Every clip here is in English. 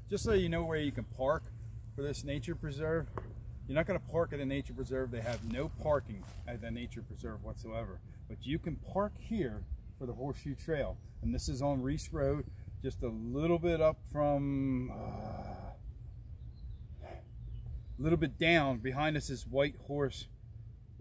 just so you know where you can park for this nature preserve. You're not going to park at a nature preserve. They have no parking at the nature preserve whatsoever. But you can park here for the Horseshoe Trail. And this is on Rees Road, just a little bit up from, a little bit down. Behind us is White Horse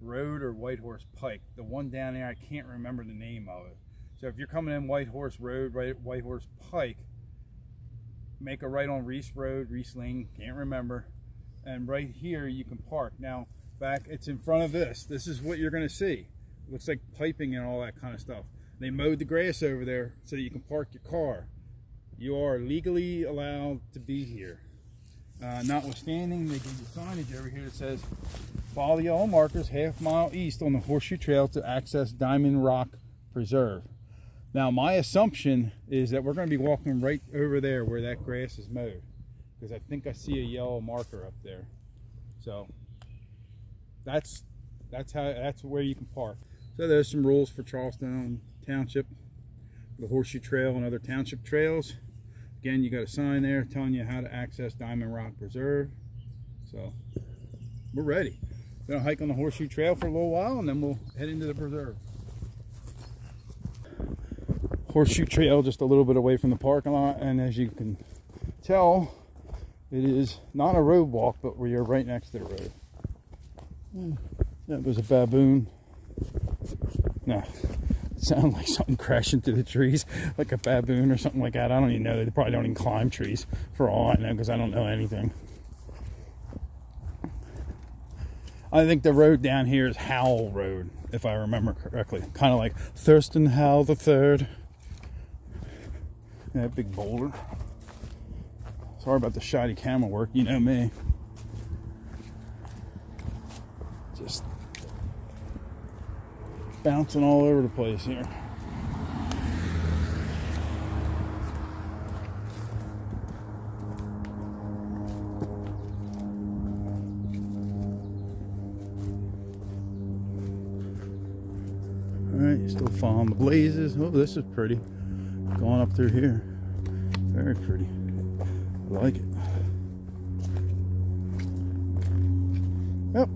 Road or White Horse Pike. The one down there, I can't remember the name of it. So if you're coming in White Horse Road, right at White Horse Pike, make a right on Rees Road, Rees Lane, can't remember. And right here you can park. Now back, it's in front of this. This is what you're gonna see. It looks like piping and all that kind of stuff. They mowed the grass over there so that you can park your car. You are legally allowed to be here. Notwithstanding, they give you signage over here that says, follow the yellow markers half-mile east on the Horseshoe Trail to access Diamond Rock Preserve. Now my assumption is that we're going to be walking right over there where that grass is mowed, because I think I see a yellow marker up there. So that's where you can park. So there's some rules for Charlestown Township, the Horseshoe Trail and other township trails. Again, you got a sign there telling you how to access Diamond Rock Preserve. So we're ready. We're gonna hike on the Horseshoe Trail for a little while and then we'll head into the preserve. Horseshoe Trail just a little bit away from the parking lot, and as you can tell, it is not a road walk, but we are right next to the road. That was a baboon. No, it sounded like something crashing through the trees, like a baboon or something like that. I don't even know. They probably don't even climb trees for all I know, because I don't know anything. I think the road down here is Howell Road, if I remember correctly. Kind of like Thurston Howell the Third. That big boulder. Sorry about the shoddy camera work, you know me. Just bouncing all over the place here. Alright, still following the blazes. Oh, this is pretty. Going up through here. Very pretty. I like it. Yep,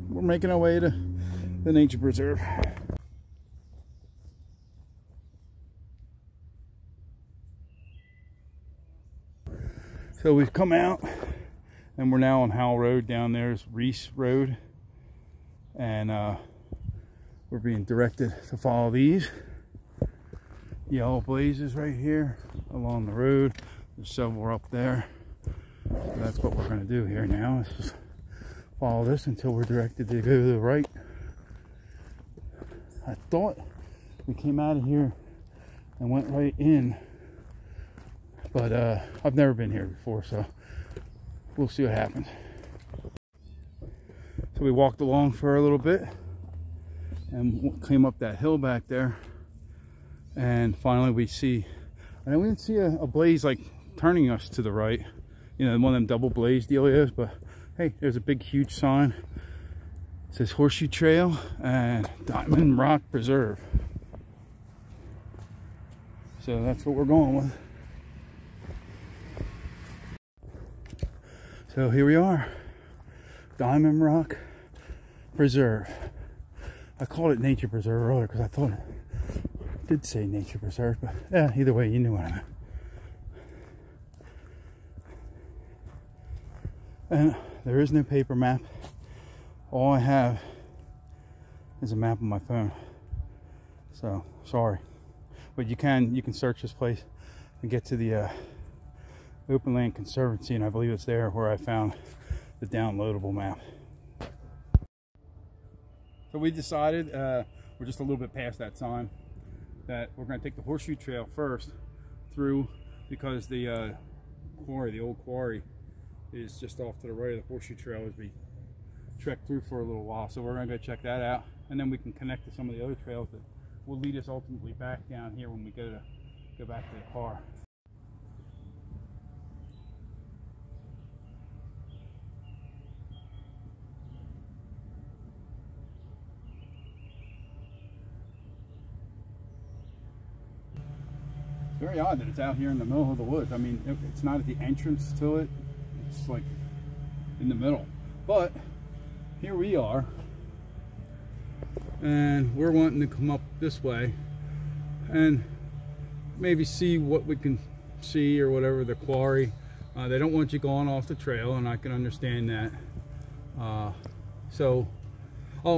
we're making our way to the nature preserve. So we've come out and we're now on Howell Road. Down there is Rees Road, and we're being directed to follow these yellow blazes right here along the road. There's several up there. So that's what we're going to do here now. Let's just follow this until we're directed to go to the right. I thought we came out of here and went right in, but I've never been here before, so we'll see what happens. So we walked along for a little bit and came up that hill back there, and finally we see, and we didn't see a blaze like turning us to the right, you know, one of them double blaze dealios, but hey, there's a big huge sign. It says Horseshoe Trail and Diamond Rock Preserve. So that's what we're going with. So here we are, Diamond Rock Preserve. I called it Nature Preserve earlier because I thought it did say Nature Preserve, but yeah, either way, you knew what I meant. And there is no paper map. All I have is a map on my phone. So sorry, but you can search this place and get to the Open Land Conservancy, and I believe it's there where I found the downloadable map. So we decided, we're just a little bit past that sign, that we're going to take the Horseshoe Trail first through, because the quarry, the old quarry, is just off to the right of the Horseshoe Trail as we trek through for a little while. So we're going to go check that out, and then we can connect to some of the other trails that will lead us ultimately back down here when we go back to the car. Very odd that it's out here in the middle of the woods. I mean, it's not at the entrance to it. It's like in the middle. But here we are. And we're wanting to come up this way and maybe see what we can see or whatever, the quarry. They don't want you going off the trail, and I can understand that. Oh,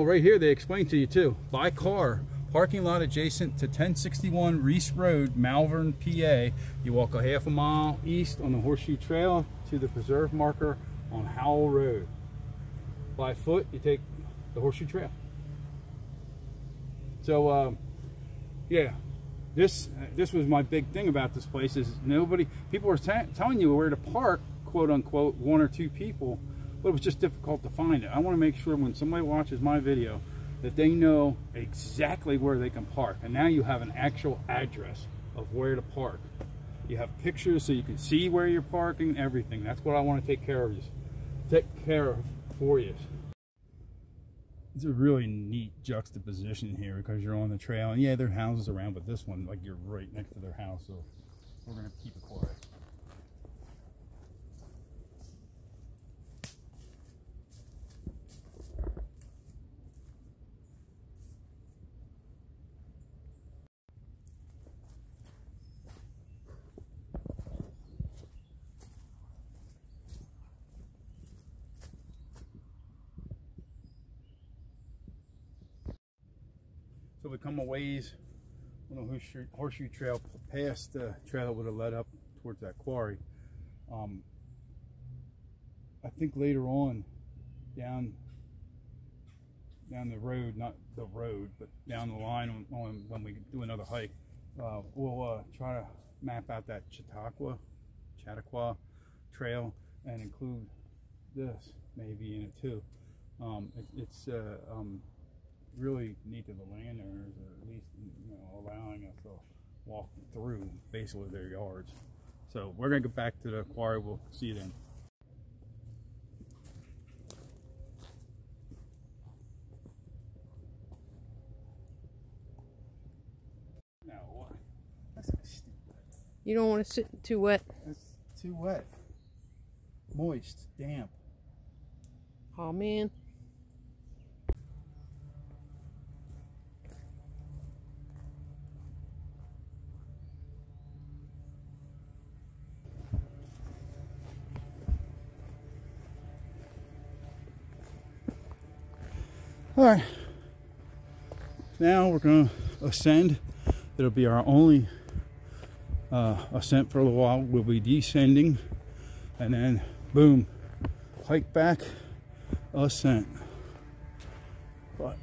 right here they explain to you too. By car, parking lot adjacent to 1061 Rees Road, Malvern, PA. You walk a half a mile east on the Horseshoe Trail to the preserve marker on Howell Road. By foot, you take the Horseshoe Trail. So, yeah, this was my big thing about this place is people were telling you where to park, quote unquote, one or two people, but it was just difficult to find it. I want to make sure when somebody watches my video that they know exactly where they can park. And now you have an actual address of where to park. You have pictures so you can see where you're parking, everything. That's what I want to take care of for you. It's a really neat juxtaposition here because you're on the trail, and yeah, there are houses around, but this one, like, you're right next to their house, so we're gonna keep it quiet. So we come a ways on the Horseshoe Trail past the trail that would have led up towards that quarry. I think later on down the road, not the road, but down the line on when we do another hike, we'll try to map out that Chautauqua Trail and include this maybe in it too. It's really neat to the landowners, or at least, you know, allowing us to walk through basically their yards. So we're gonna get back to the quarry. We'll see you then. Now what? That's stupid. You don't want to sit too wet. That's too wet. Moist, damp. Oh man. All right, now we're going to ascend. It'll be our only ascent for a little while. We'll be descending, and then boom, hike back, ascent. But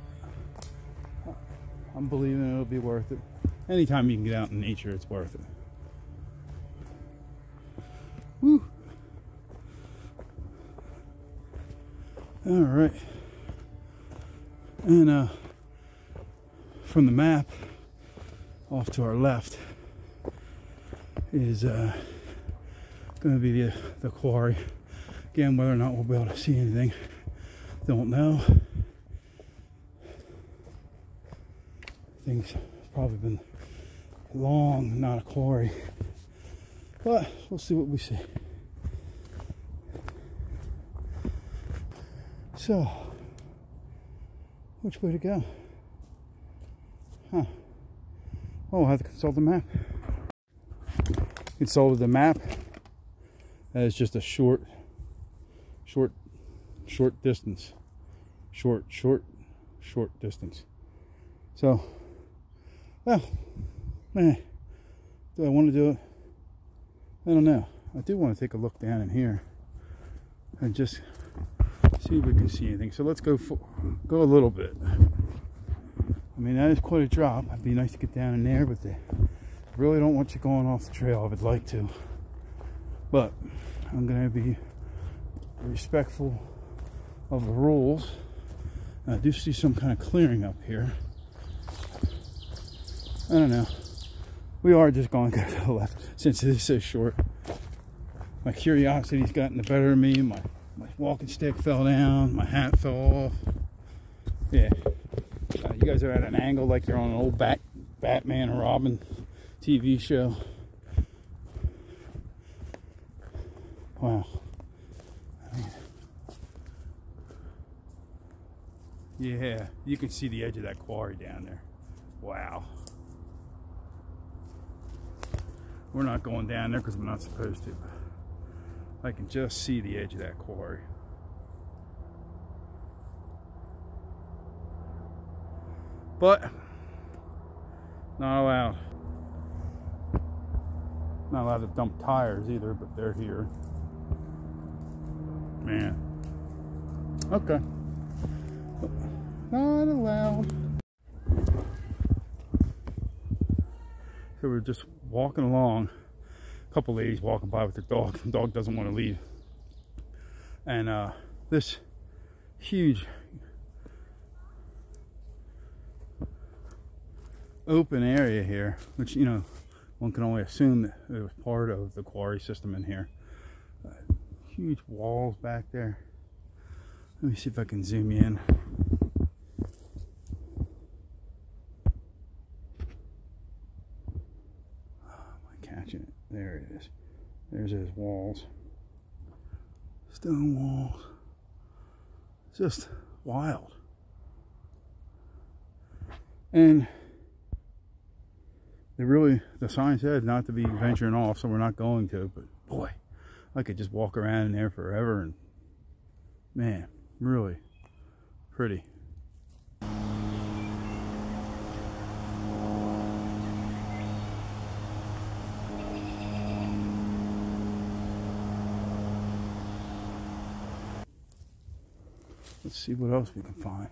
I'm believing it'll be worth it. Anytime you can get out in nature, it's worth it. Woo! All right. And from the map, off to our left is going to be the quarry. Again, whether or not we'll be able to see anything, don't know. Things probably been long not a quarry, but we'll see what we see. So, which way to go? Huh. Oh, I have to consult the map. Consulted the map. That is just a short distance. Short distance. So, well, man, do I want to do it? I don't know. I do want to take a look down in here and just see if we can see anything. So let's go a little bit. I mean, that is quite a drop. It'd be nice to get down in there, but I really don't want you going off the trail. I would like to, but I'm going to be respectful of the rules. And I do see some kind of clearing up here. I don't know. We are just going to go to the left since it is so short. My curiosity's gotten the better of me. My walking stick fell down. My hat fell off. Yeah. You guys are at an angle like you're on an old Batman or Robin TV show. Wow. Yeah, you can see the edge of that quarry down there. Wow. We're not going down there because we're not supposed to. I can just see the edge of that quarry. But not allowed. Not allowed to dump tires either, but they're here. Man. Okay. Not allowed. So we're just walking along. A couple ladies walking by with their dog. The dog doesn't want to leave. And this huge open area here, which, you know, one can only assume that it was part of the quarry system in here. Huge walls back there. Let me see if I can zoom in. Catching it. There it is. There's those walls. Stone walls. Just wild. And the sign said not to be venturing off, so we're not going to, but boy, I could just walk around in there forever, and man, really pretty. Let's see what else we can find.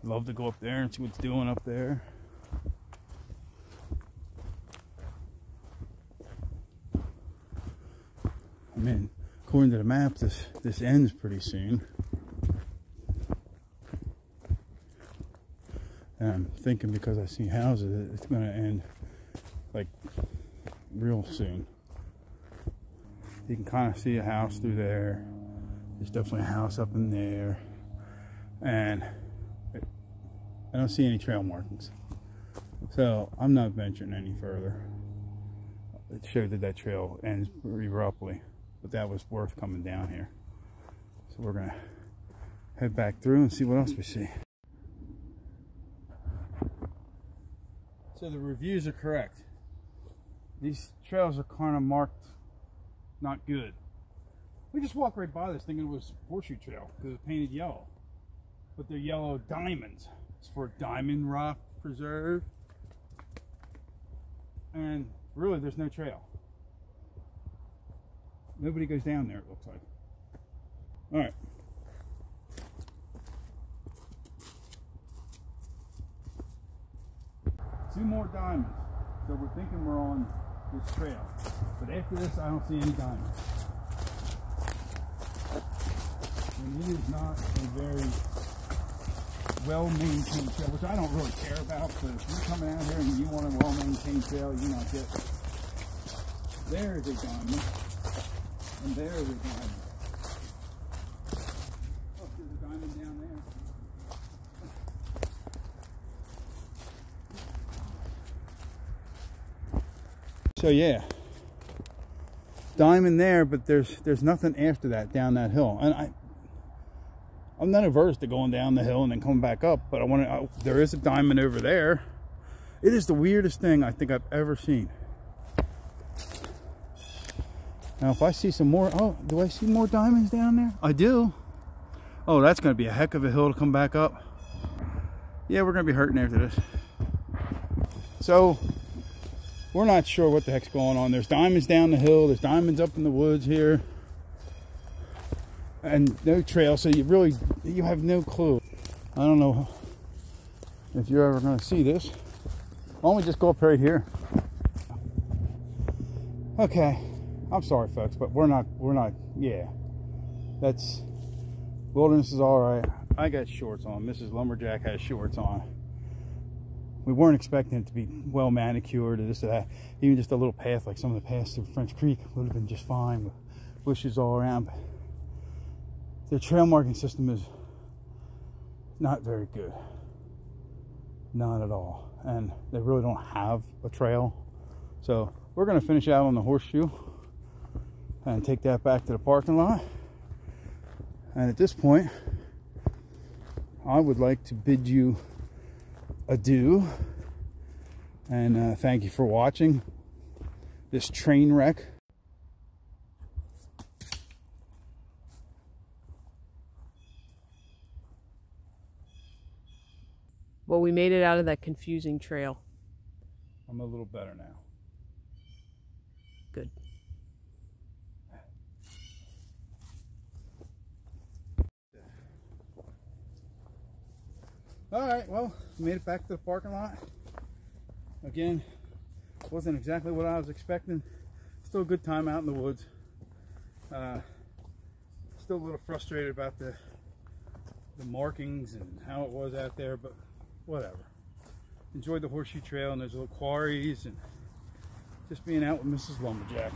I'd love to go up there and see what's doing up there. I mean, according to the map, this ends pretty soon. And I'm thinking, because I see houses, it's going to end like real soon. You can kind of see a house through there. There's definitely a house up in there, and I don't see any trail markings, so I'm not venturing any further. It showed that trail ends pretty abruptly, but that was worth coming down here. So we're gonna head back through and see what else we see. So the reviews are correct. These trails are kind of marked not good. We just walked right by this thinking it was horseshoe trail because it's painted yellow. But they're yellow diamonds. It's for Diamond Rock Preserve. And really, there's no trail. Nobody goes down there, it looks like. Alright. Two more diamonds. So we're thinking we're on this trail. But after this, I don't see any diamonds. And it is not a very well-maintained trail, which I don't really care about, but if you're coming out here and you want a well-maintained trail, you might get. There is a diamond, and there is a diamond. Oh, there's a diamond down there. So yeah, diamond there, but there's nothing after that down that hill, and I'm not averse to going down the hill and then coming back up, but there is a diamond over there. It is the weirdest thing I think I've ever seen. Now if I see some more, oh, do I see more diamonds down there? I do. Oh, that's going to be a heck of a hill to come back up. Yeah, we're going to be hurting after this. So we're not sure what the heck's going on. There's diamonds down the hill, there's diamonds up in the woods here, and no trail, so you have no clue. I don't know if you're ever going to see this. Why don't we just go up right here? Okay, I'm sorry folks, but we're not, yeah, that's, wilderness is all right. I got shorts on. Mrs. Lumberjack has shorts on. We weren't expecting it to be well manicured or this or that. Even just a little path like some of the paths through French Creek would have been just fine with bushes all around. But their trail marking system is not very good. Not at all. And they really don't have a trail. So we're going to finish out on the horseshoe and take that back to the parking lot. And at this point, I would like to bid you adieu and thank you for watching this train wreck. Well, we made it out of that confusing trail. I'm a little better now. Good. All right, well, made it back to the parking lot. Again, wasn't exactly what I was expecting. Still a good time out in the woods. Still a little frustrated about the markings and how it was out there, but whatever. Enjoyed the horseshoe trail and those little quarries and just being out with Mrs. Lumberjack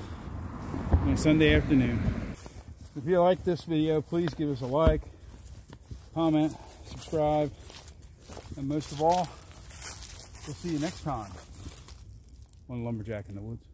on a Sunday afternoon. If you like this video, please give us a like, comment, subscribe, and most of all, we'll see you next time on Lumberjack in the Woods.